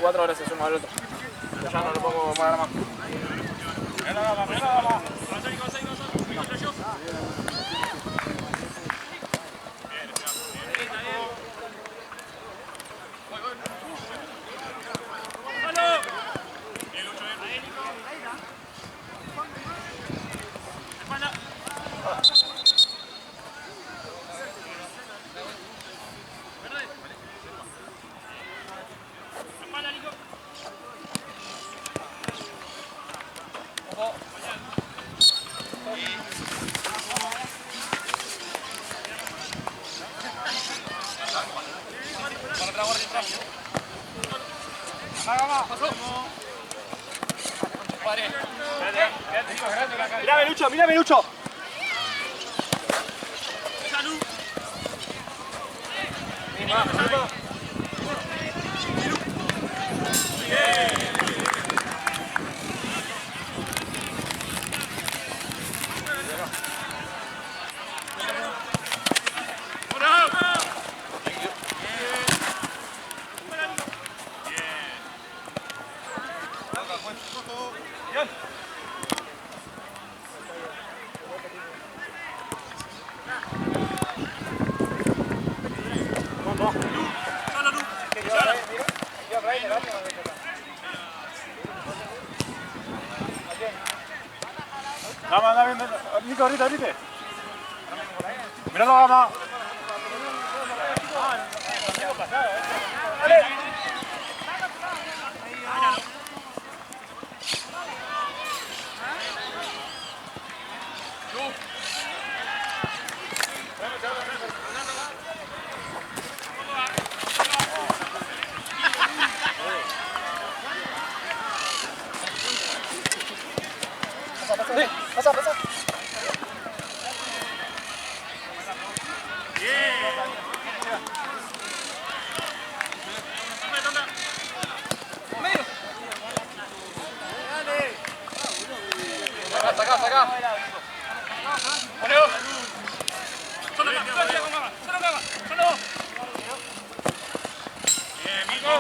4 ahora se suma al otro. Yo ya no lo pongo para más. Mírame, Lucho, mírame, Lucho. Gama, Nico, ahorita. Míralo, Gama. Dale. Pasa. Saca. Poneo. Solo. Bien, Mico.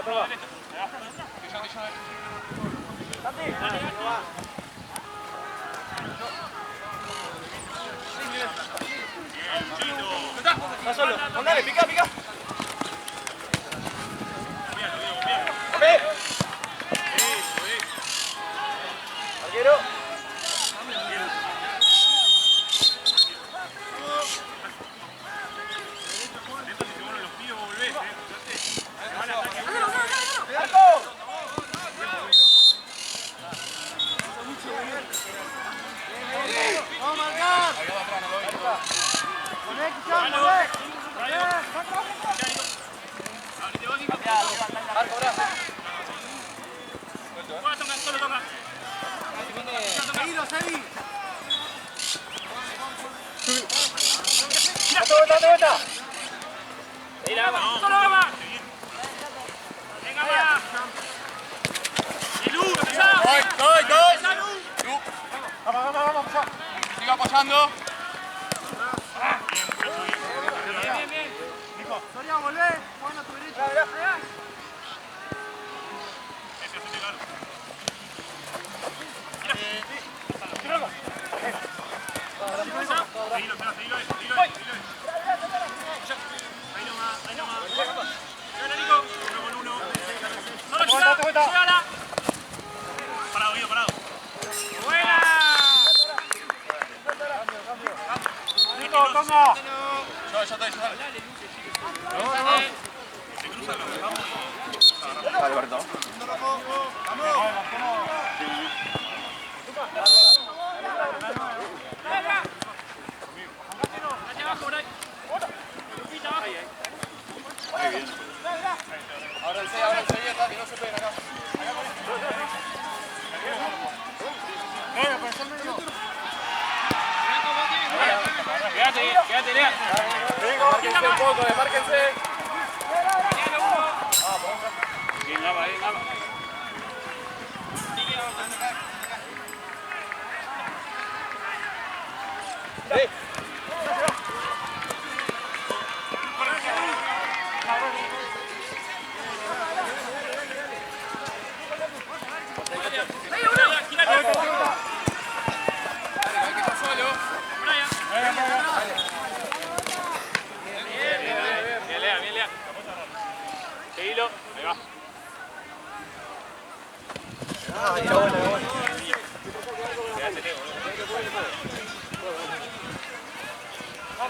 Toma. Está solo. Andale, pica. Bien. Arquero. Vamos a marcar. Seguilo. Date vuelta. Solo Gama. Venga, va. Voy. Vamos. Sigo apoyando. Bien. Nico. Soria, volvé. Juan a tu derecha. Allá. Ese es un regalo. Seguilo. Ahí nomás. Gana, Nico. 1-1. Solo llegala. Parado. Buena. Nico, toma. Ya está. No. Se cruza lo que vamos. Alberto. Ahora el 6, que no se peguen acá. Quédate, Lea. Márquense un poco, márquense. Bien, Gama.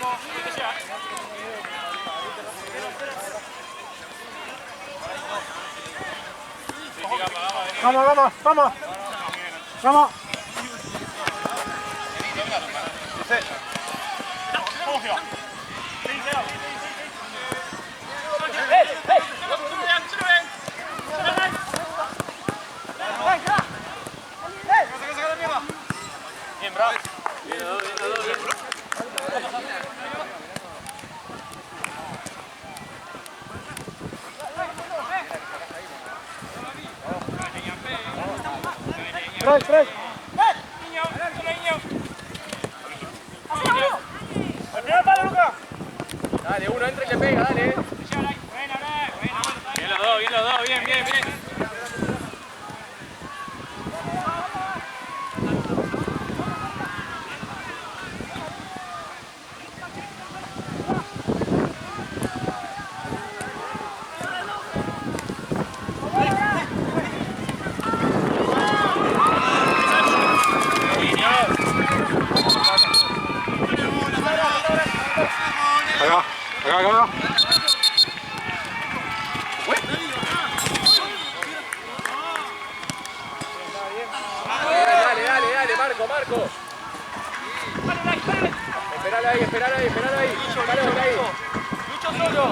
vamos, que sea. Vamos, vamos, vamos. Vamos. Vamos, que va. Bien, bravo. Trae, trae. Niño, solo niño. ¡Al primer palo, Lucas! Dale, uno entra y le pega, dale. Bien los dos, bien, bien, bien. Acá. Dale, Marco. Esperala ahí. Parate ahí. Lucho solo.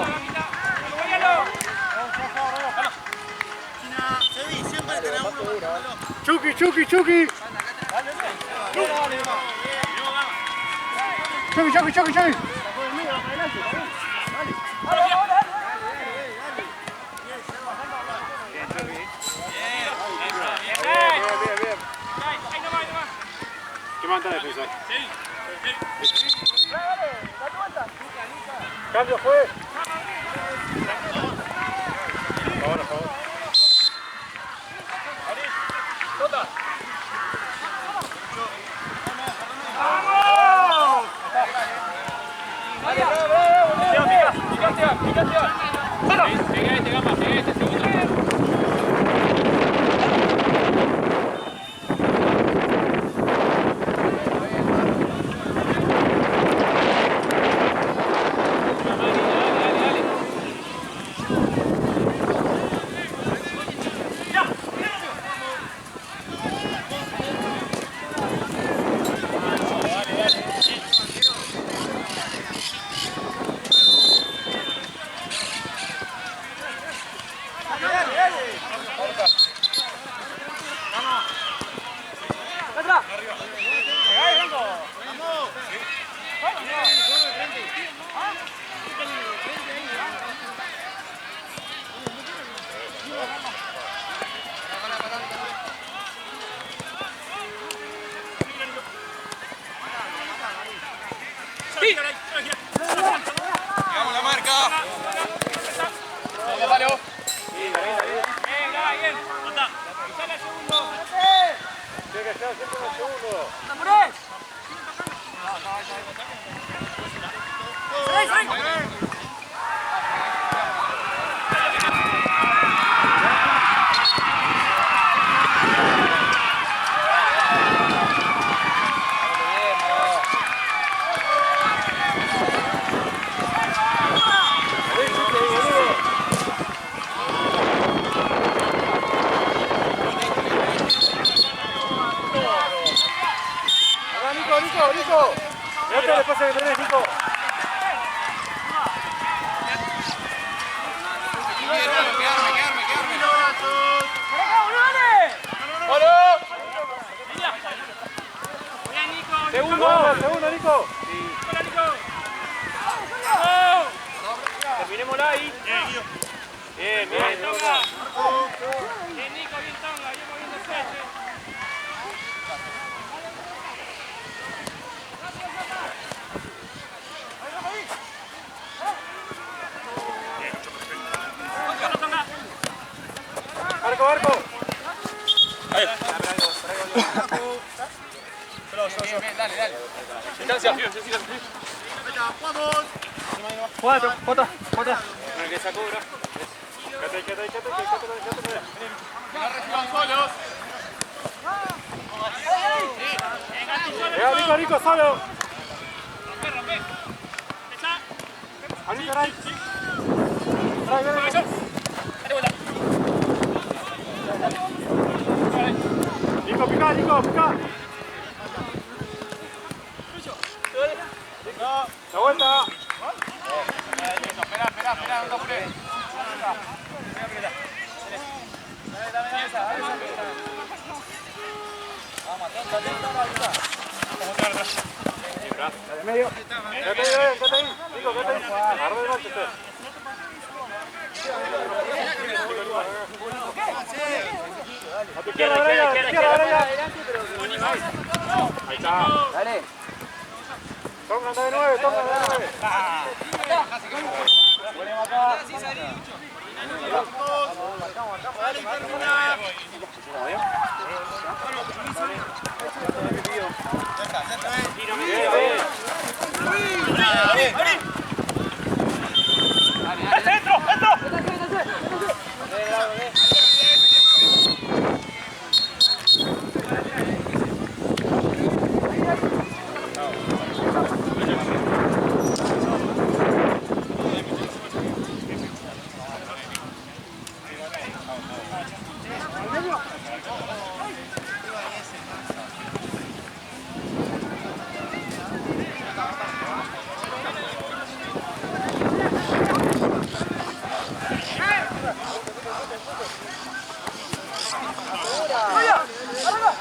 Chucky. Chucky. Bien. ¿Qué manda defensa? Sí. Cambio, fue. Por favor. Jota. Pega este, Gama, pega este, segundo. Llegamos la marca. Dale, vos. Bien. Anda. Sale el segundo. Llega ya, siempre el segundo. Nico. Este le pasa que tenés, Nico. Quedarme. Segundo, Nico. Hola, Nico. Terminémosla ahí. Bien. Bien, Tonga. Bien, Nico, bien, Tonga. Bien moviendo el pecho. Marco. Ahí. Bien, dale. Distancia. Jota. El que sacó, bro. Quédate. Que no reciban solos. Nico, solo. Rompe. Ray. Ray, ven. Nico, pica. La vuelta. Espera, no te apures. Dame esa. Vamos, atento, ayuda. En medio. Quédate ahí. Nico, quédate ahí. Agarra de noche, a tu izquierda, Brian. Ahí está. Dale. Tonga de 9. Ponemos acá.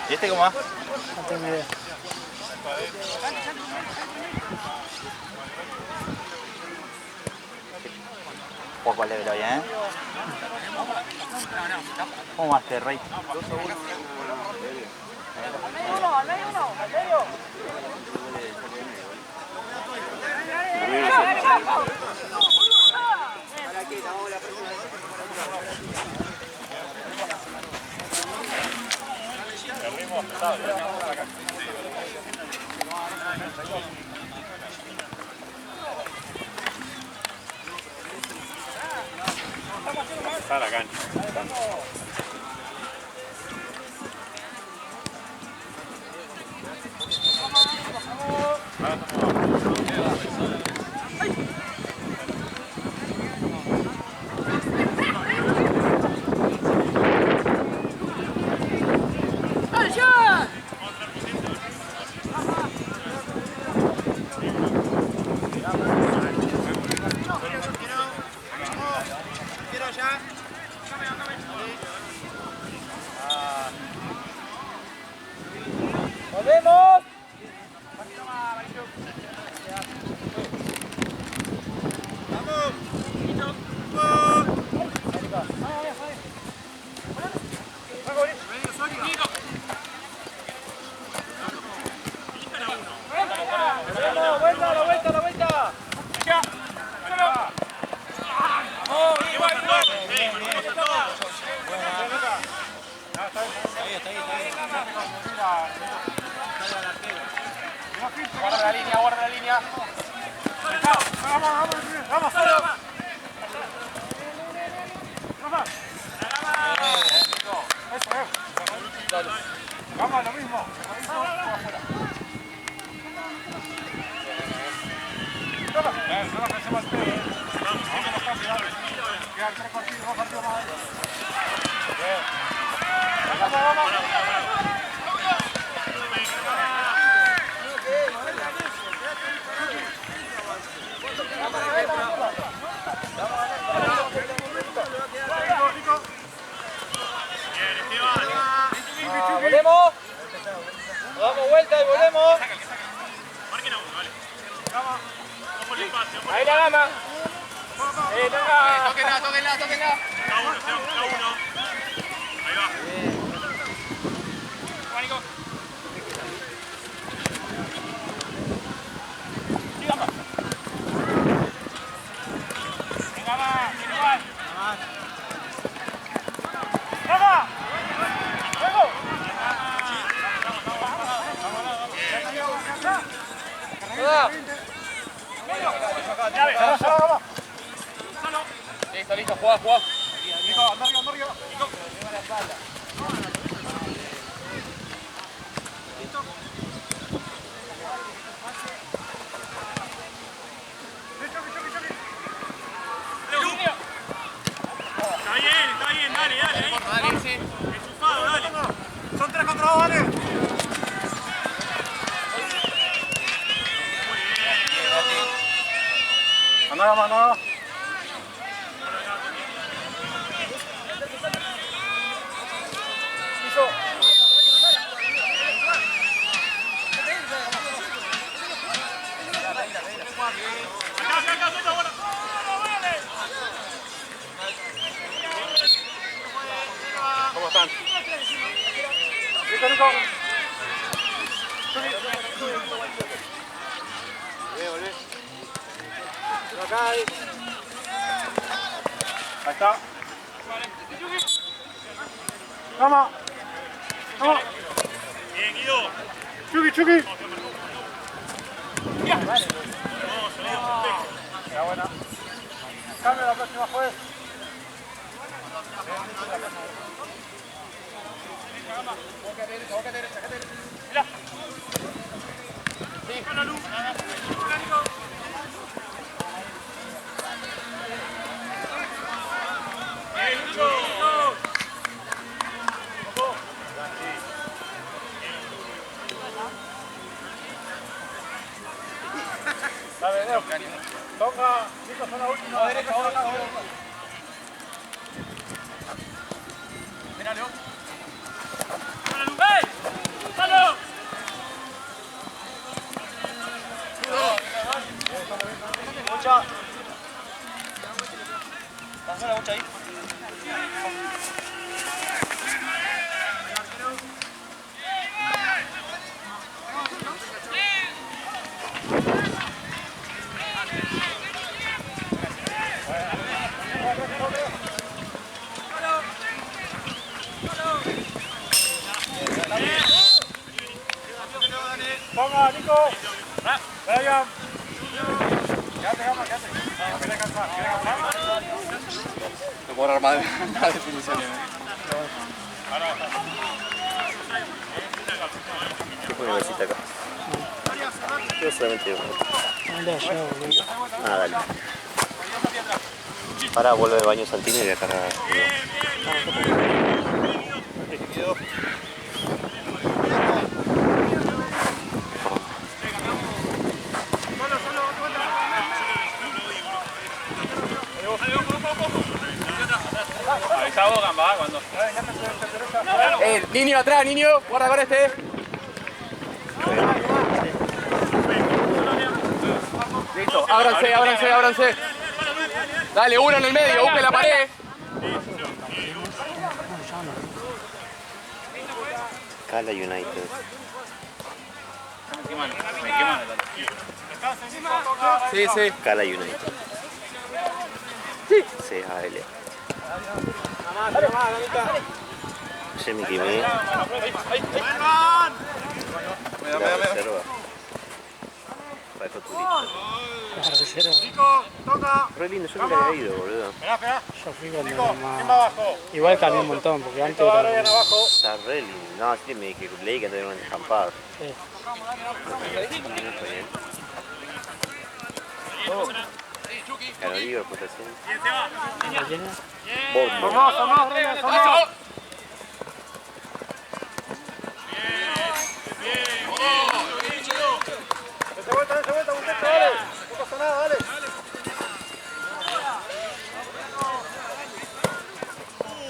¿Y este cómo va? No tengo idea. Poco leve hoy, ¿eh? ¿Cómo va este rey? Está la cancha. ¡Volvemos! ¡La vuelta! Guarda la línea. Vamos. Vamos, lo mismo. No nos hacemos el pelo. Quedan 3 partidos más. Vamos. ¡Volvemos! Damos vuelta y volvemos. Ahí la gama. Tóquenla. Cada uno. Ahí va. Juanico. Venga, va. Igual. Listo, jugá. Nico, anda arriba. Nada más, nada más. ¿Cómo están? Nico. Volvé. Acá ahí. Ahí está. Vamos. Bien, Guido. Chucky. Ya, buena. Cambio la próxima juez. Boca derecha. Mira. Sí. Con la luz. Bien, Lucho. Dale, Leo. Toca, Nico, son la última. Derecha, Mira, Leo. Con la luz. ¡Ey! ¡Palo! Mucha. Pasó la mucha ahí. Ponga, Nico. Brian. Quédate. Quiere cansar. No puedo armar más definiciones. ¿Qué fue una cita acá? Yo solamente uno. Ah, dale. Pará, vuelve del baño Santino y voy a cargar. Avisa vos, Gamba, cuando. Niño atrás, niño. Guarda con este. Listo, ábranse. Dale, uno en el medio, busque la pared. Cala United. Sí. Cala United. CAL. Ya me quemé. La reserva. Para futurista. Nico, toca. Re lindo, yo nunca había ido, boludo. Esperá. Yo fui cuando Nico, era ¿quién va más... abajo? Igual cambió un montón, porque antes Listo, ahora era... Brian abajo. Está re lindo. No, sí me dije, leí que antes era un descampado. Sí. Ganó Liverpool recién. ¿La llena? Bournemouth. Vamos, Brian, Eso. Dese vuelta, muchacho, dale. No pasa nada, dale.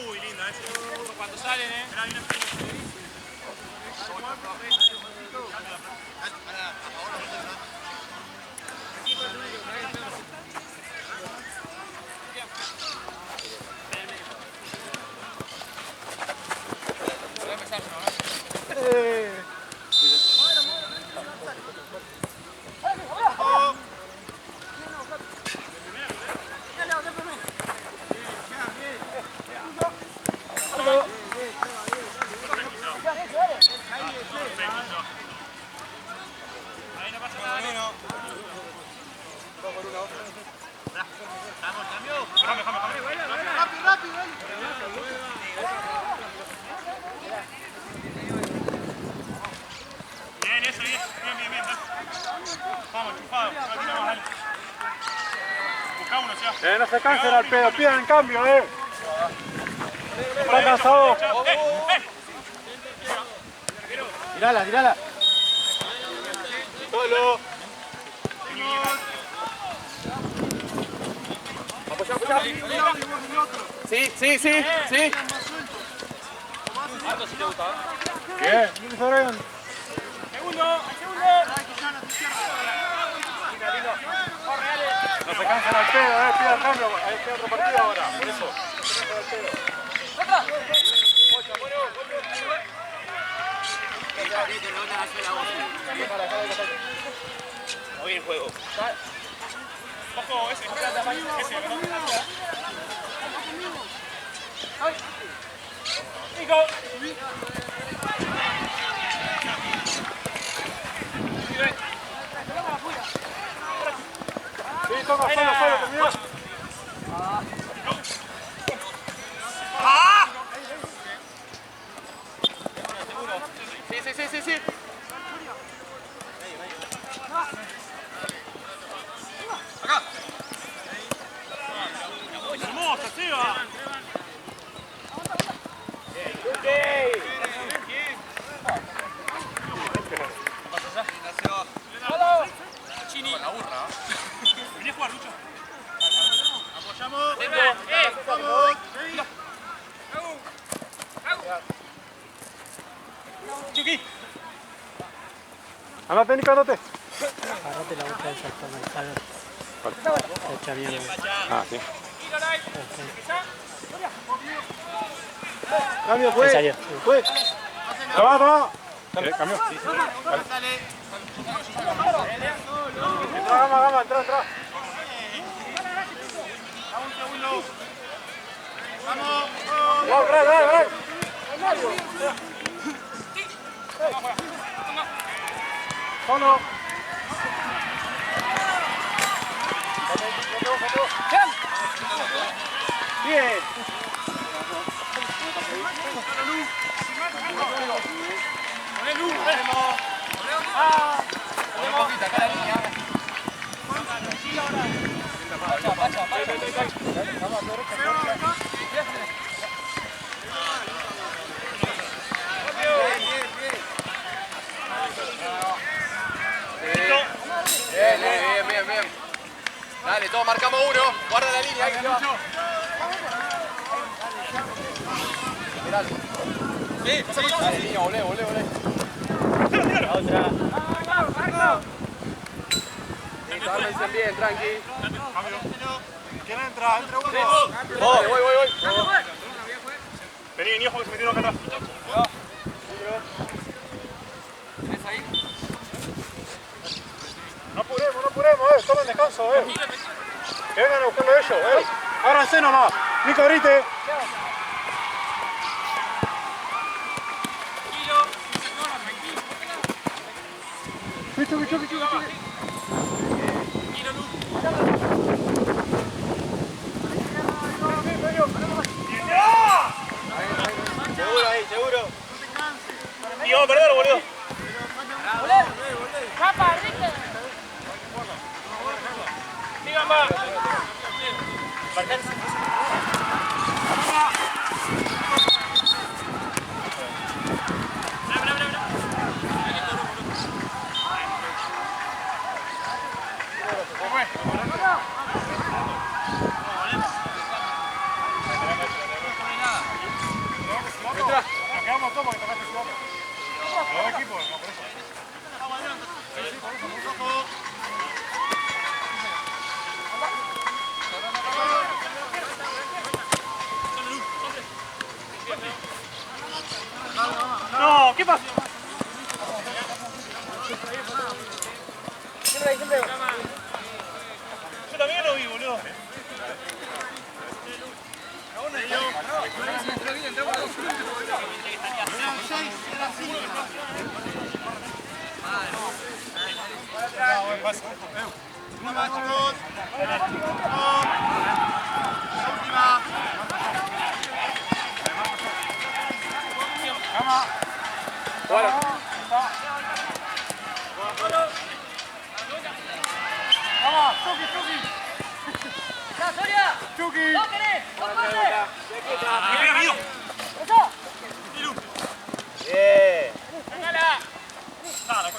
Uy, linda, cuando salen, Ahí no pasa nada. Bien, eso, bien. Vamos, chufado. Dale. Busca uno, ya. No se cansen al pedo, pidan en cambio, Están cansados. Tirala. Solo. push. Sí, sí, sí, sí. Bien. Segundo. No se cansan al pedo, pida el cambio. Hay que otro partido ahora. Por eso. Muy bien juego. Ojo, ese. Nico. Sí, toma, solo, termina. Sí. Hermosa, Seba. Chini. Con la burra. Vení a jugar, Lucho. Apoyamos. Vamos. Chucky. Andate, Nico, andate. Agarrate la boca del saltón, el echa mierda. Ah, sí. Ahí Cambio, fue. salió. Fue. Toma. Cambio. Entra, Gama, entra. Vamos. Dale. Solo. Bien. Bien. Dale, todos marcamos uno. Guarda la línea. Ahí se va. Miralo. Sí, dale, niño, volé. La otra. Listo, ármense bien, tranqui. ¿Quién entra? Entra uno. Dale, voy. Vení, ojo que se metieron acá atrás. No apuremos, tomen descanso, Que vengan a buscarlo ellos, Ábranse nomás. Nico, grite. Chuki. Seguro. Y vamos a perder, boludo. ¡Capa, Enrique! ¡Sigan más! Nos quedamos todos porque tocaste su boca. Los dos equipos, no, por eso. No, ¿qué pasa? Siempre. Yo también lo vi, boludo. Bueno. ¡Vamos! ¡Chucky! ¡No querés! ¡No corres! Bien. ¡Sácala! ¡Sácala!